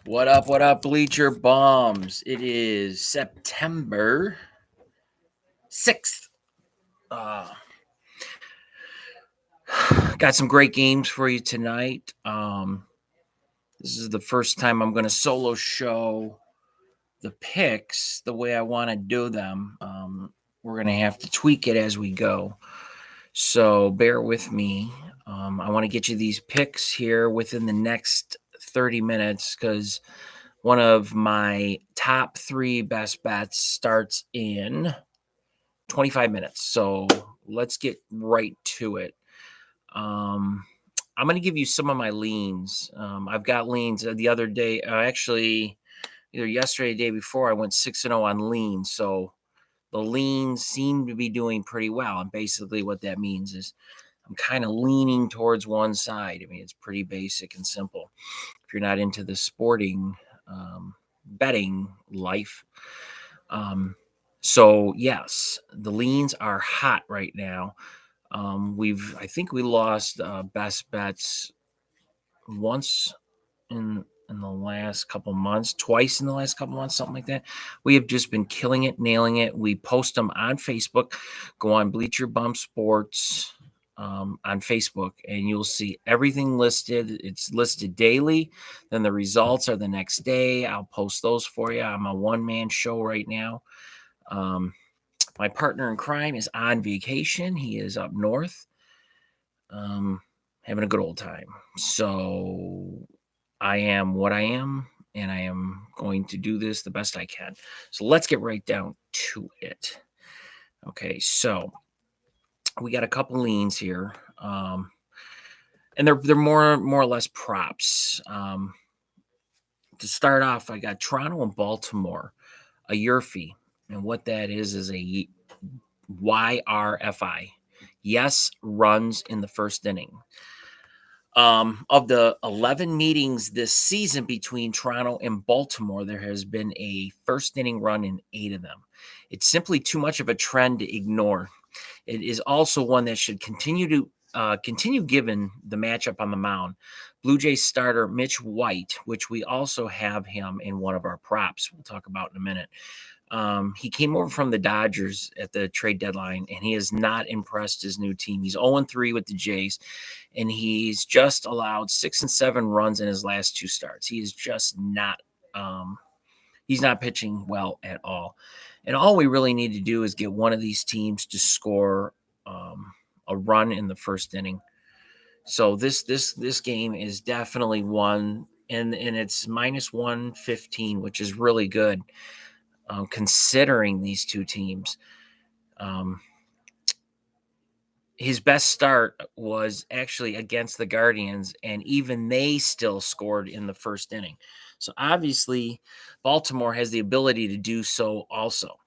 What up, Bleacher Bumz? It is September 6th. Uh, got some great games for you tonight. This is the first time I'm going to solo show the picks the way I want to do them. We're going to have to tweak it as we go. So bear with me. I want to get you these picks here within the next 30 minutes because one of my top 3 best bets starts in 25 minutes. So let's get right to it. I'm going to give you some of my leans. I've got leans the other day, actually, either yesterday or the day before, I went 6-0 on leans. So the leans seem to be doing pretty well. And basically, what that means is I'm kind of leaning towards one side. I mean, it's pretty basic and simple. If you're not into the sporting betting life. So yes, the leans are hot right now. I think we lost best bets once in the last couple months, twice in the last couple months, something like that. We have just been killing it, nailing it. We post them on Facebook. Go on Bleacher Bum Sports on Facebook, and you'll see everything listed. It's listed daily. Then the results are the next day. I'll post those for you. I'm a one-man show right now. My partner in crime is on vacation. He is up north, having a good old time. So I am what I am, and I am going to do this the best I can. So let's get right down to it. Okay, so we got a couple leans here, and they're more or less props. To start off, I got Toronto and Baltimore, a Yurfie, and what that is a YRFI. Yes, runs in the first inning. Of the 11 meetings this season between Toronto and Baltimore, there has been a first inning run in 8 of them. It's simply too much of a trend to ignore. It is also one that should continue given the matchup on the mound. Blue Jays starter Mitch White, which we also have him in one of our props we'll talk about in a minute. He came over from the Dodgers at the trade deadline, and he has not impressed his new team. He's 0-3 with the Jays, and he's just allowed 6 and 7 runs in his last 2 starts. He is just not he's not pitching well at all. And all we really need to do is get one of these teams to score a run in the first inning. So this game is definitely one, and it's minus 115, which is really good. Considering these two teams. His best start was actually against the Guardians, and even they still scored in the first inning. So obviously, Baltimore has the ability to do so also,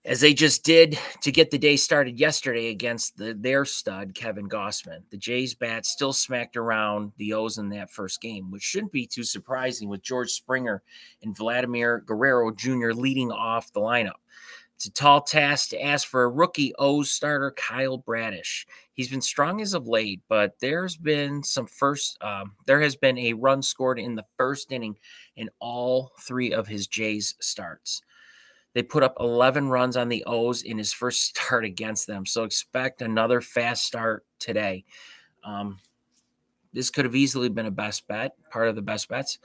as they just did to get the day started yesterday against their stud, Kevin Gossman. The Jays' bat still smacked around the O's in that first game, which shouldn't be too surprising with George Springer and Vladimir Guerrero Jr. leading off the lineup. It's a tall task to ask for a rookie O's starter, Kyle Bradish. He's been strong as of late, but there has been a run scored in the first inning in all 3 of his Jays starts. They put up 11 runs on the O's in his first start against them, so expect another fast start today. This could have easily been a best bet, part of the best bets.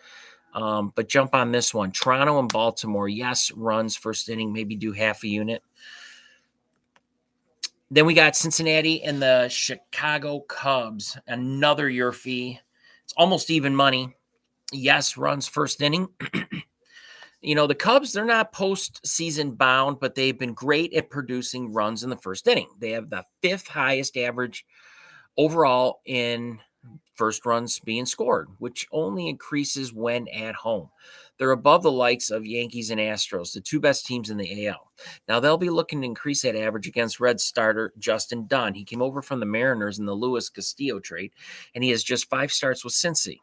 But jump on this one. Toronto and Baltimore, yes, runs first inning, maybe do half a unit. Then we got Cincinnati and the Chicago Cubs, another Yurfie. It's almost even money. Yes, runs first inning. The Cubs, they're not postseason bound, but they've been great at producing runs in the first inning. They have the 5th highest average overall in first runs being scored, which only increases when at home. They're above the likes of Yankees and Astros, the 2 best teams in the AL. Now, they'll be looking to increase that average against Red starter Justin Dunn. He came over from the Mariners in the Luis Castillo trade, and he has just 5 starts with Cincy.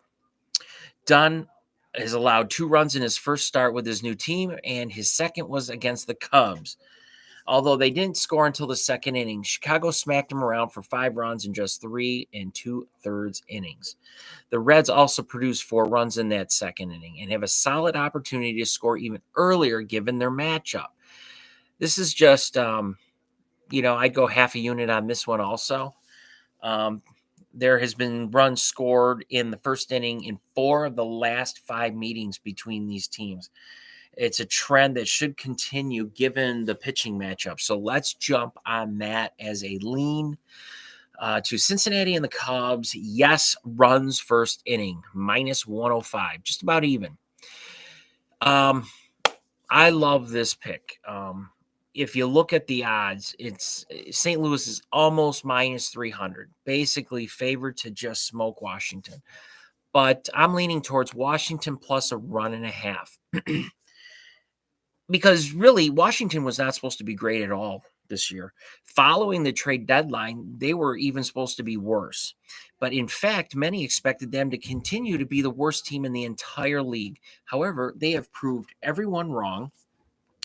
Dunn has allowed 2 runs in his first start with his new team, and his second was against the Cubs. Although they didn't score until the second inning, Chicago smacked them around for 5 runs in just 3 2/3 innings. The Reds also produced 4 runs in that second inning and have a solid opportunity to score even earlier given their matchup. This is just, I'd go half a unit on this one also. Um, there has been runs scored in the first inning in 4 of the last 5 meetings between these teams. It's a trend that should continue given the pitching matchup. So let's jump on that as a lean to Cincinnati and the Cubs. Yes, runs first inning, -105, just about even. I love this pick. If you look at the odds, it's St. Louis is almost -300, basically favored to just smoke Washington. But I'm leaning towards Washington plus a run and a half. Because really, Washington was not supposed to be great at all this year. Following the trade deadline, they were even supposed to be worse. But in fact, many expected them to continue to be the worst team in the entire league. However, they have proved everyone wrong,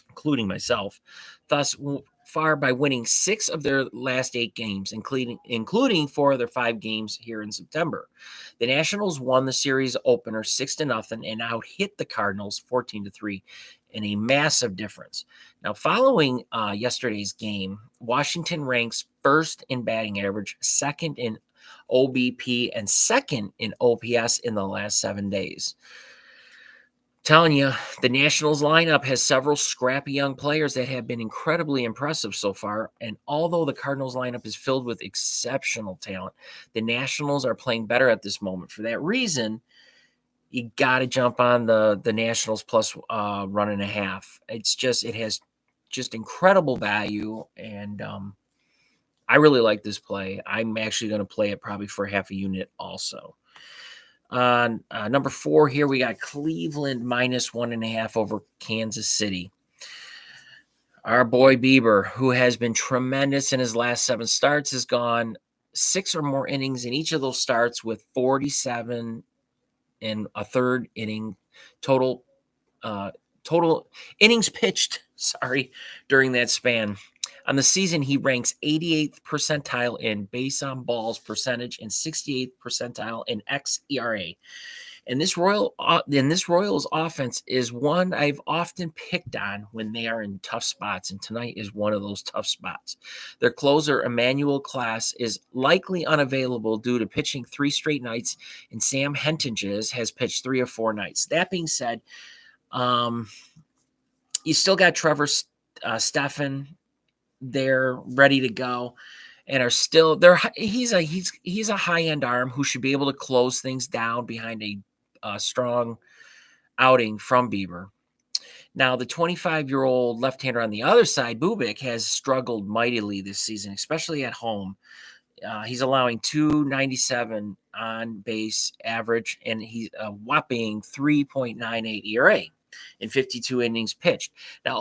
including myself, thus far by winning 6 of their last 8 games, including 4 of their 5 games here in September. The Nationals won the series opener 6-0 and out hit the Cardinals 14-3 in a massive difference. Now, following yesterday's game, Washington ranks first in batting average, second in OBP, and second in OPS in the last 7 days. Telling you, the Nationals lineup has several scrappy young players that have been incredibly impressive so far. And although the Cardinals lineup is filled with exceptional talent, the Nationals are playing better at this moment. For that reason, you got to jump on the Nationals plus run and a half. It has just incredible value. And I really like this play. I'm actually going to play it probably for half a unit also. On number 4 here, we got Cleveland -1.5 over Kansas City. Our boy Bieber, who has been tremendous in his last 7 starts, has gone 6 or more innings in each of those starts with 47 and a third inning total innings pitched, during that span. On the season, he ranks 88th percentile in base on balls percentage and 68th percentile in xERA. And this Royals offense is one I've often picked on when they are in tough spots, and tonight is one of those tough spots. Their closer, Emmanuel Class, is likely unavailable due to pitching 3 straight nights, and Sam Hentges has pitched 3 or 4 nights. That being said, you still got Trevor Stephan there ready to go and are still there. He's a high-end arm who should be able to close things down behind a strong outing from Bieber. Now, the 25-year-old left-hander on the other side, Bubic, has struggled mightily this season, especially at home. He's allowing 2.97 on base average, and he's a whopping 3.98 ERA in 52 innings pitched. Now,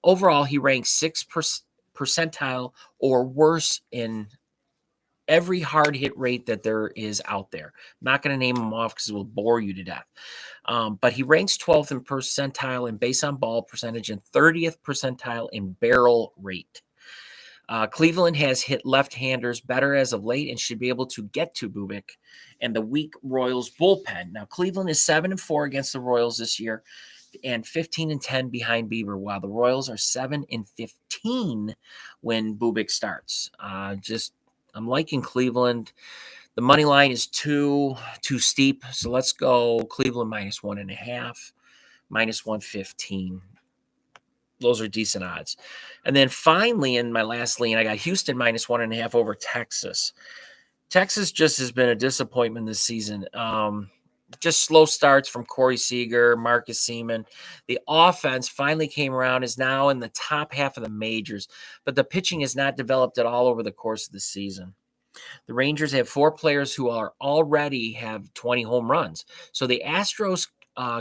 overall, he ranks 6th percentile or worse in every hard hit rate that there is out there. I'm not going to name them off because it will bore you to death. But he ranks 12th in percentile in base on ball percentage and 30th percentile in barrel rate. Cleveland has hit left-handers better as of late and should be able to get to Bubic and the weak Royals bullpen. Now, Cleveland is 7-4 against the Royals this year and 15-10 behind Bieber, while the Royals are 7-15 when Bubic starts. I'm liking Cleveland. The money line is too steep, so let's go Cleveland -1.5, -115. Those are decent odds. And then finally, in my last lean, I got Houston -1.5 over Texas. Texas just has been a disappointment this season. Just slow starts from Corey Seager, Marcus Seaman. The offense finally came around, is now in the top half of the majors, but the pitching has not developed at all over the course of the season. The Rangers have 4 players who are already have 20 home runs. So the Astros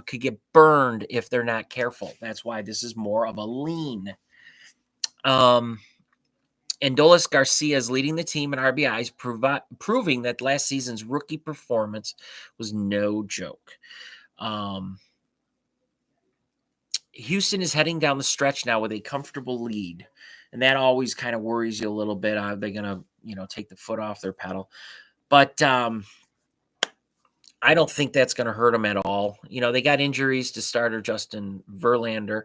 could get burned if they're not careful. That's why this is more of a lean. Adolis Garcia is leading the team in RBIs, proving that last season's rookie performance was no joke. Houston is heading down the stretch now with a comfortable lead. and that always kind of worries you a little bit. Are they going to, take the foot off their pedal? But I don't think that's going to hurt them at all. They got injuries to starter Justin Verlander,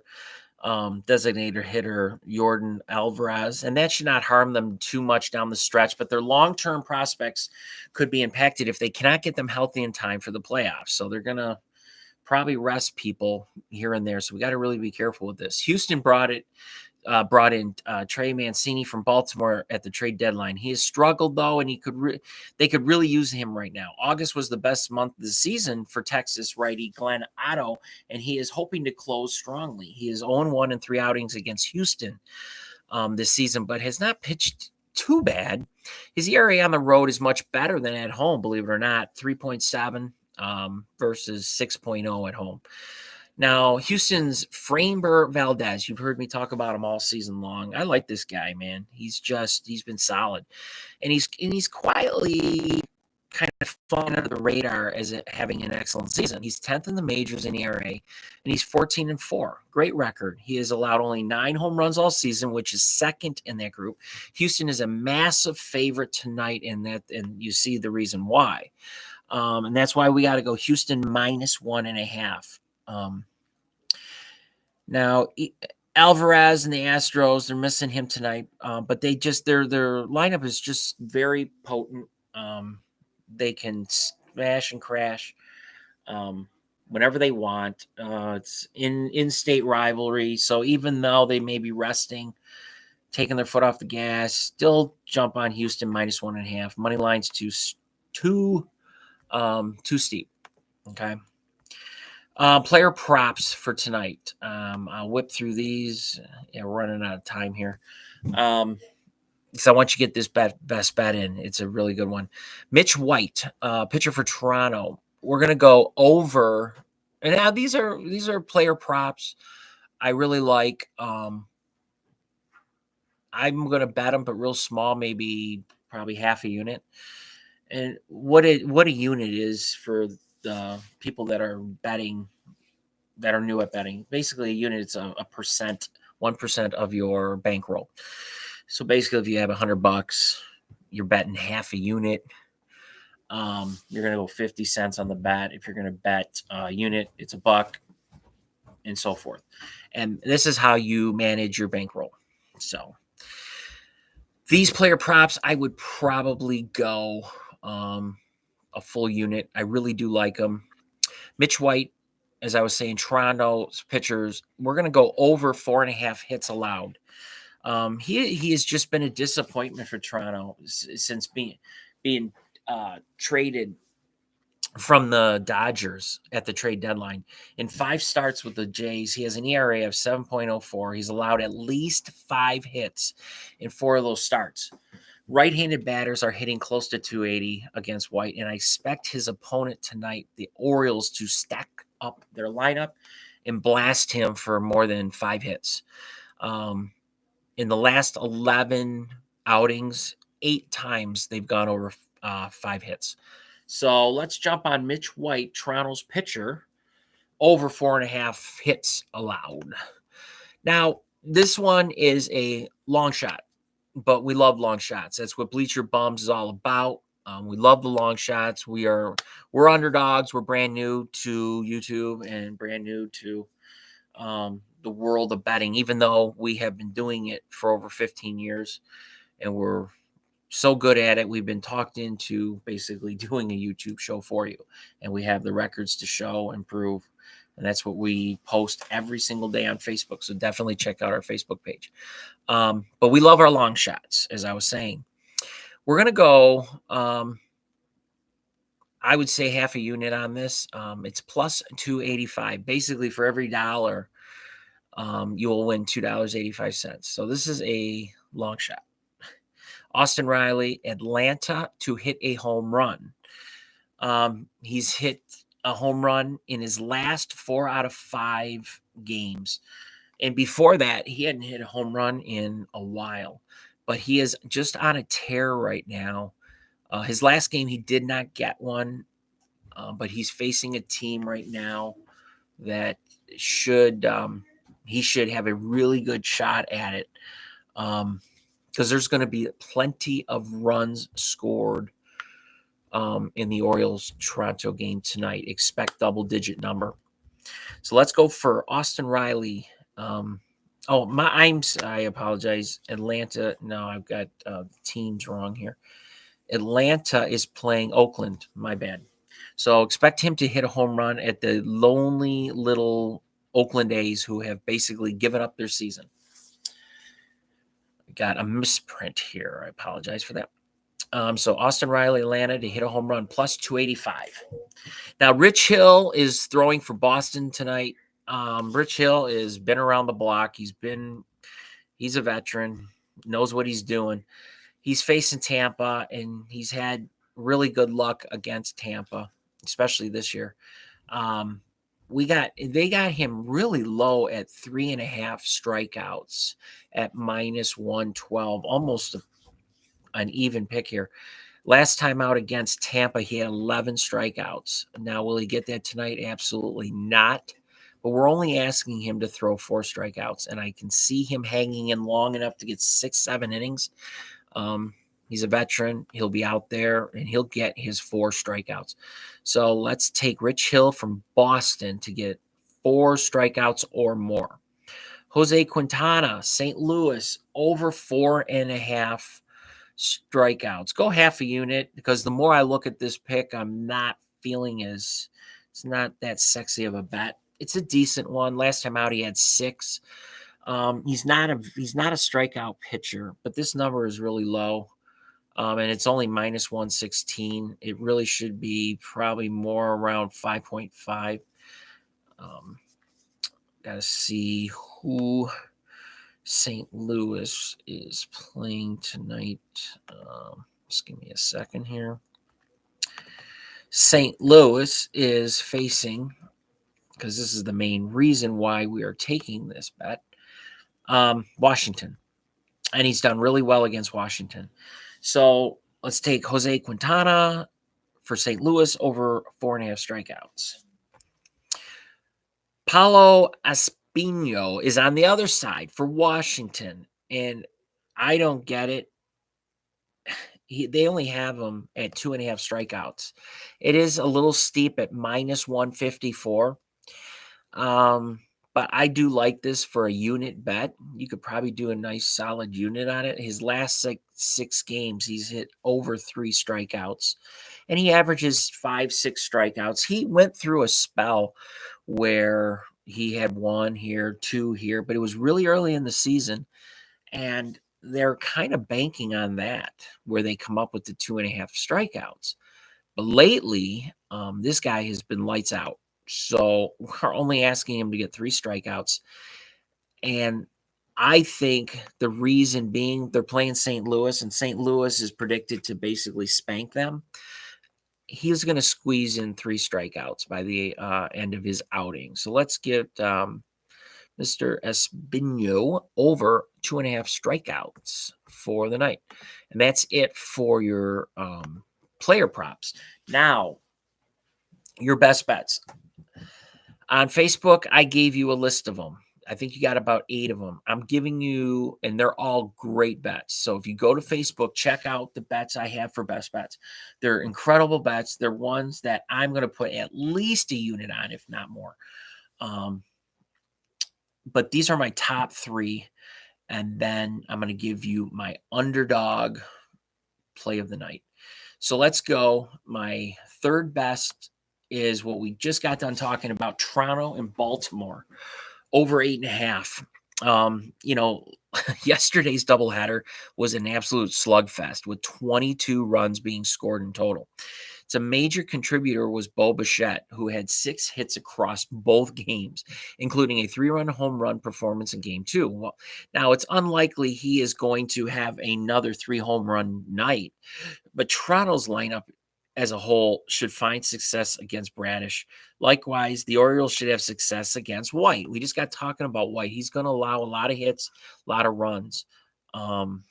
designated hitter Jordan Alvarez, and that should not harm them too much down the stretch. But their long-term prospects could be impacted if they cannot get them healthy in time for the playoffs. So they're going to probably rest people here and there. So we got to really be careful with this. Houston brought in Trey Mancini from Baltimore at the trade deadline. He has struggled though, and they could really use him right now. August was the best month of the season for Texas righty Glenn Otto, and he is hoping to close strongly. He is 0-1 in 3 outings against Houston this season, but has not pitched too bad. His ERA on the road is much better than at home, believe it or not, 3.7 versus 6.0 at home. Now, Houston's Framber Valdez, you've heard me talk about him all season long. I like this guy, man. He's been solid. And he's quietly kind of fallen under the radar as having an excellent season. He's 10th in the majors in ERA, and he's 14-4. Great record. He has allowed only 9 home runs all season, which is second in that group. Houston is a massive favorite tonight in that, and you see the reason why. And that's why we got to go Houston -1.5. Now, Alvarez and the Astros, they're missing him tonight, but their lineup is just very potent. They can smash and crash whenever they want. It's in-state rivalry, so even though they may be resting, taking their foot off the gas, still jump on Houston -1.5. Money line's too steep. Okay. Player props for tonight. I'll whip through these. Yeah, we're running out of time here. So I want you to get this best bet in. It's a really good one. Mitch White, pitcher for Toronto. We're gonna go over. And now these are player props I really like. I'm gonna bet them, but real small, probably half a unit. And what a unit is for the people that are betting, that are new at betting. Basically, a unit is a percent, 1% of your bankroll. So basically, if you have $100, you're betting half a unit. You're gonna go 50 cents on the bet. If you're gonna bet a unit, it's $1, and so forth. And this is how you manage your bankroll. So these player props, I would probably go a full unit. I really do like them. Mitch White, as I was saying, Toronto's pitchers, we're going to go over 4.5 hits allowed. He has just been a disappointment for Toronto since being traded from the Dodgers at the trade deadline. In 5 starts with the Jays, he has an ERA of 7.04. He's allowed at least 5 hits in 4 of those starts. Right-handed batters are hitting close to 280 against White, and I expect his opponent tonight, the Orioles, to stack up their lineup and blast him for more than 5 hits. In the last 11 outings, 8 times they've gone over 5 hits. So let's jump on Mitch White, Toronto's pitcher, over 4.5 hits allowed. Now, this one is a long shot, but we love long shots. That's what Bleacher Bumz is all about. We love the long shots. We're underdogs. We're brand new to YouTube and brand new to the world of betting, even though we have been doing it for over 15 years and we're so good at it. We've been talked into basically doing a YouTube show for you, and we have the records to show and prove. And that's what we post every single day on Facebook. So definitely check out our Facebook page. But we love our long shots, as I was saying. We're going to go, I would say half a unit on this. It's plus 285. Basically, for every dollar, you will win $2.85. So this is a long shot. Austin Riley, Atlanta, to hit a home run. He's hit a home run in his last 4 out of 5 games. And before that, he hadn't hit a home run in a while. But he is just on a tear right now. His last game, he did not get one. But he's facing a team right now that he should have a really good shot at it. because there's going to be plenty of runs scored in the Orioles-Toronto game tonight. Expect double-digit number. So let's go for Austin Riley. I apologize. Atlanta. No, I've got teams wrong here. Atlanta is playing Oakland. My bad. So expect him to hit a home run at the lonely little Oakland A's, who have basically given up their season. Got a misprint here. I apologize for that. So Austin Riley, Atlanta, to hit a home run, plus 285. Now, Rich Hill is throwing for Boston tonight. Rich Hill has been around the block. He's a veteran, knows what he's doing. He's facing Tampa, and he's had really good luck against Tampa, especially this year. They got him really low at 3.5 strikeouts at minus 112, almost an even pick here. Last time out against Tampa, he had 11 strikeouts. Now, will he get that tonight? Absolutely not. But we're only asking him to throw 4 strikeouts, and I can see him hanging in long enough to get 6-7 innings. He's a veteran. He'll be out there, and he'll get his 4 strikeouts. So let's take Rich Hill from Boston to get 4 strikeouts or more. Jose Quintana, St. Louis, over 4.5 strikeouts. Go half a unit, because the more I look at this pick, I'm not feeling it's not that sexy of a bet. It's a decent one. Last time out, he had 6. He's not a strikeout pitcher, but this number is really low. And it's only minus 116. It really should be probably more around 5.5. Got to see who St. Louis is playing tonight. Just give me a second here. St. Louis is facing, because this is the main reason why we are taking this bet, Washington. And he's done really well against Washington. So let's take Jose Quintana for St. Louis over 4.5 strikeouts. Paulo Espino is on the other side for Washington, and I don't get it. They only have him at 2.5 strikeouts. It is a little steep at minus 154. But I do like this for a unit bet. You could probably do a nice solid unit on it. His last 6 games, he's hit over 3 strikeouts, and he averages 5-6 strikeouts. He went through a spell where he had 1 here, 2 here, but it was really early in the season, and they're kind of banking on that, where they come up with the 2.5 strikeouts. But lately, this guy has been lights out. So we're only asking him to get 3 strikeouts. And I think the reason being, they're playing St. Louis, and St. Louis is predicted to basically spank them. He's going to squeeze in 3 strikeouts by the end of his outing. So let's get Mr. Espino over 2.5 strikeouts for the night. And that's it for your player props. Now, your best bets. On Facebook, I gave you a list of them. I think you got about 8 of them. I'm giving you, and they're all great bets. So if you go to Facebook, check out the bets I have for best bets. They're incredible bets. They're ones that I'm going to put at least a unit on, if not more. But these are my top 3. And then I'm going to give you my underdog play of the night. So let's go. My third best is what we just got done talking about, Toronto and Baltimore, over 8.5. Yesterday's doubleheader was an absolute slugfest with 22 runs being scored in total. It's a major contributor was Bo Bichette, who had 6 hits across both games, including a 3-run home run performance in game 2. Well, now it's unlikely he is going to have another 3 home run night, but Toronto's lineup as a whole should find success against Bradish. Likewise, the Orioles should have success against White. We just got talking about White. He's going to allow a lot of hits, a lot of runs. White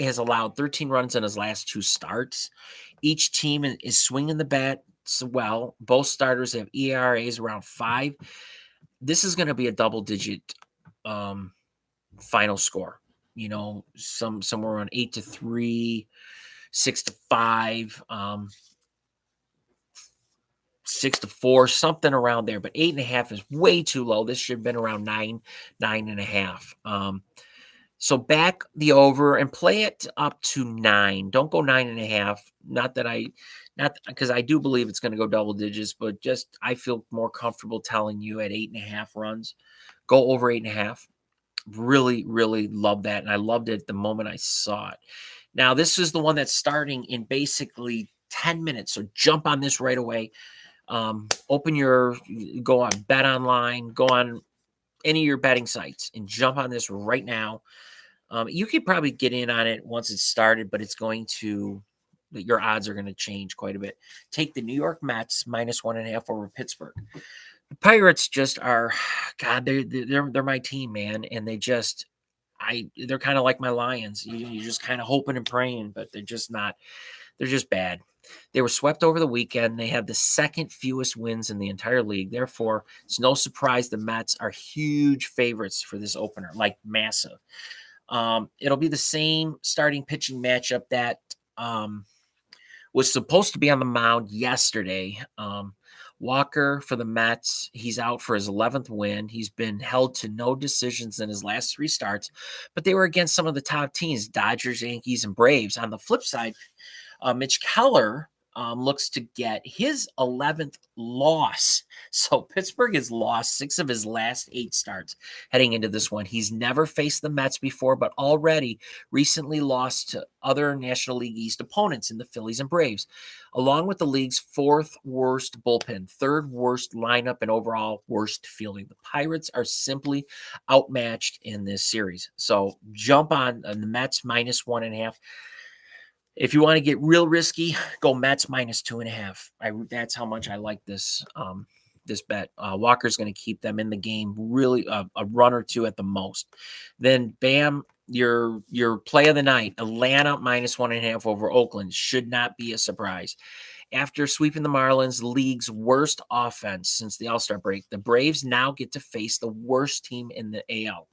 has allowed 13 runs in his last 2 starts. Each team is swinging the bat well. Both starters have ERAs around 5. This is going to be a double-digit final score. Somewhere around 8-3, 6-5, 6-4, something around there. But 8.5 is way too low. This should have been around 9.5. So back the over and play it up to 9. Don't go 9.5. Not because I do believe it's going to go double digits, but just I feel more comfortable telling you at 8.5 runs, go over 8.5. Really, really love that. And I loved it the moment I saw it. Now, this is the one that's starting in basically 10 minutes. So jump on this right away. Go on Bet Online, go on any of your betting sites and jump on this right now. You could probably get in on it once it's started, but your odds are going to change quite a bit. Take the New York Mets -1.5 over Pittsburgh. The Pirates just are, God, they're my team, man, and they're kind of like my Lions. You're just kind of hoping and praying, but they're just not. They're just bad. They were swept over the weekend. They have the second fewest wins in the entire league. Therefore, it's no surprise the Mets are huge favorites for this opener, like massive. It'll be the same starting pitching matchup that was supposed to be on the mound yesterday. Walker for the Mets, he's out for his 11th win. He's been held to no decisions in his last 3 starts, but they were against some of the top teams, Dodgers, Yankees, and Braves. On the flip side, Mitch Keller looks to get his 11th loss. So Pittsburgh has lost 6 of his last 8 starts heading into this one. He's never faced the Mets before, but already recently lost to other National League East opponents in the Phillies and Braves, along with the league's 4th worst bullpen, 3rd worst lineup, and overall worst fielding. The Pirates are simply outmatched in this series. So jump on the Mets -1.5. If you want to get real risky, go Mets -2.5. That's how much I like this bet. Walker's going to keep them in the game, really a run or 2 at the most. Then bam, your play of the night, Atlanta -1.5 over Oakland, should not be a surprise. After sweeping the Marlins, the league's worst offense since the All-Star break, the Braves now get to face the worst team in the AL.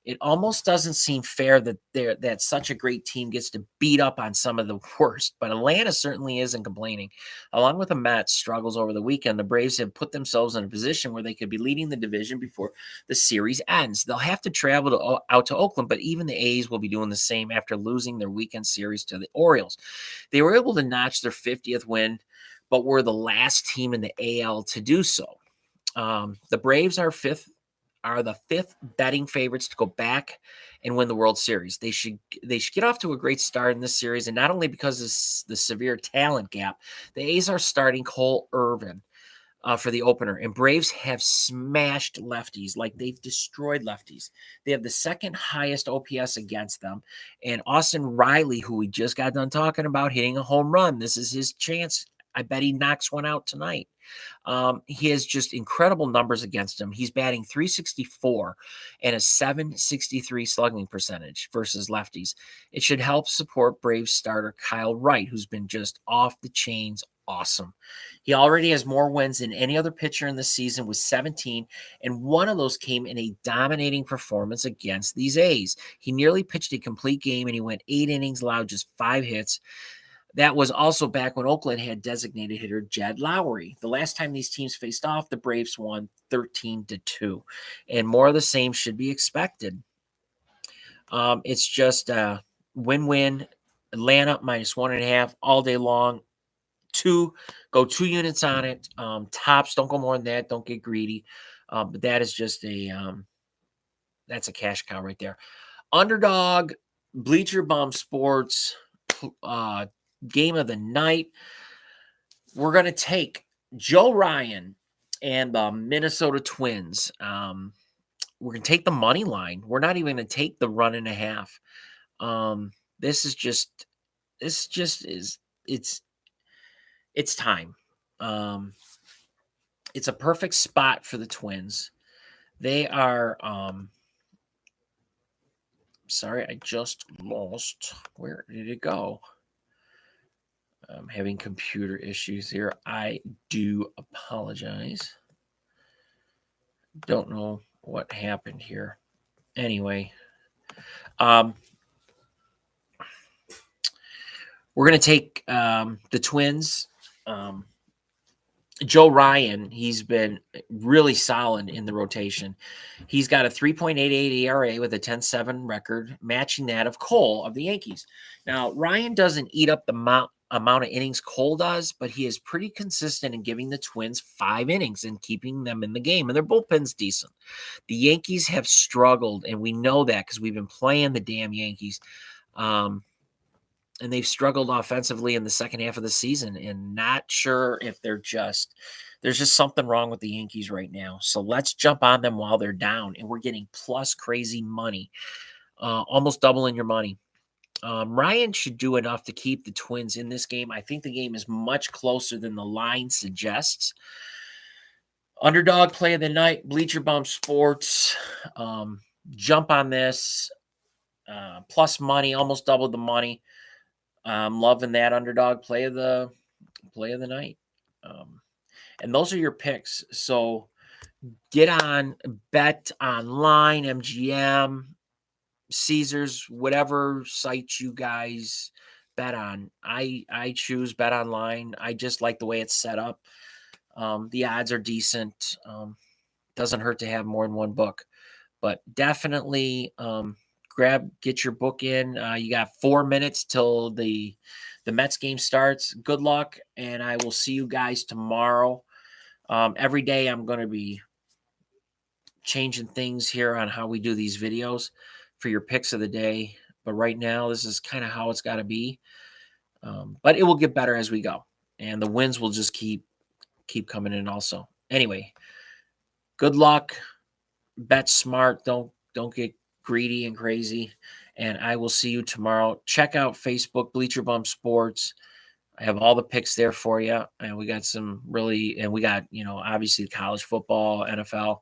It almost doesn't seem fair that such a great team gets to beat up on some of the worst, but Atlanta certainly isn't complaining. Along with the Mets struggles over the weekend, the Braves have put themselves in a position where they could be leading the division before the series ends. They'll have to travel out to Oakland, but even the A's will be doing the same after losing their weekend series to the Orioles. They were able to notch their 50th win, but were the last team in the AL to do so. The Braves are the 5th betting favorites to go back and win the World Series. They should get off to a great start in this series, and not only because of the severe talent gap, the A's are starting Cole Irvin for the opener, and Braves have smashed lefties, like they've destroyed lefties. They have the 2nd highest OPS against them, and Austin Riley, who we just got done talking about, hitting a home run. This is his chance. I bet he knocks one out tonight. He has just incredible numbers against him. He's batting .364 and a .763 slugging percentage versus lefties. It should help support Braves starter Kyle Wright, who's been just off the chains awesome. He already has more wins than any other pitcher in the season with 17, and one of those came in a dominating performance against these A's. He nearly pitched a complete game, and he went 8 innings, allowed just 5 hits. That was also back when Oakland had designated hitter Jed Lowry. The last time these teams faced off, the Braves won 13-2, and more of the same should be expected. It's just a win-win. Atlanta -1.5 all day long. Go 2 units on it. Tops, don't go more than that. Don't get greedy. But that is just that's a cash cow right there. Underdog, Bleacher Bum Sports, game of the night. We're going to take Joe Ryan and the Minnesota Twins. We're going to take the money line. We're not even going to take the 1.5. It's time. It's a perfect spot for the Twins. They are, sorry, I just lost. Where did it go? I'm having computer issues here. I do apologize. Don't know what happened here. Anyway, Um, we're going to take the Twins. Joe Ryan, he's been really solid in the rotation. He's got a 3.88 ERA with a 10-7 record, matching that of Cole of the Yankees. Now, Ryan doesn't eat up the amount of innings Cole does, but he is pretty consistent in giving the Twins 5 innings and keeping them in the game, and their bullpen's decent. The Yankees have struggled, and we know that because we've been playing the damn Yankees. And they've struggled offensively in the second half of the season, and not sure if there's just something wrong with the Yankees right now. So let's jump on them while they're down, and we're getting plus crazy money, almost doubling your money. Ryan should do enough to keep the Twins in this game. I think the game is much closer than the line suggests. Underdog play of the night, Bleacher Bum Sports. Jump on this. Plus money, almost doubled the money. I'm loving that underdog play of the night. And those are your picks. So get on Bet Online, MGM, Caesars, whatever site you guys bet on. I choose Bet Online. I just like the way it's set up. The odds are decent. Doesn't hurt to have more than one book, but definitely get your book in. You got 4 minutes till the Mets game starts. Good luck, and I will see you guys tomorrow. Every day I'm going to be changing things here on how we do these videos for your picks of the day. But right now, this is kind of how it's got to be. But it will get better as we go, and the wins will just keep coming in also. Anyway, good luck. Bet smart. Don't get greedy and crazy, and I will see you tomorrow. Check out Facebook, Bleacher Bum Sports. I have all the picks there for you, and we got some really, and we got, obviously college football, NFL.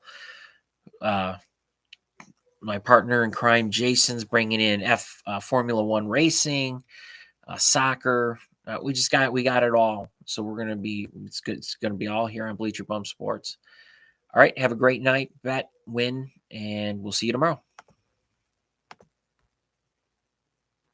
My partner in crime, Jason's bringing in Formula One racing, soccer. We got it all. So we're gonna be, it's good. It's gonna be all here on Bleacher Bum Sports. All right, have a great night, bet, win, and we'll see you tomorrow.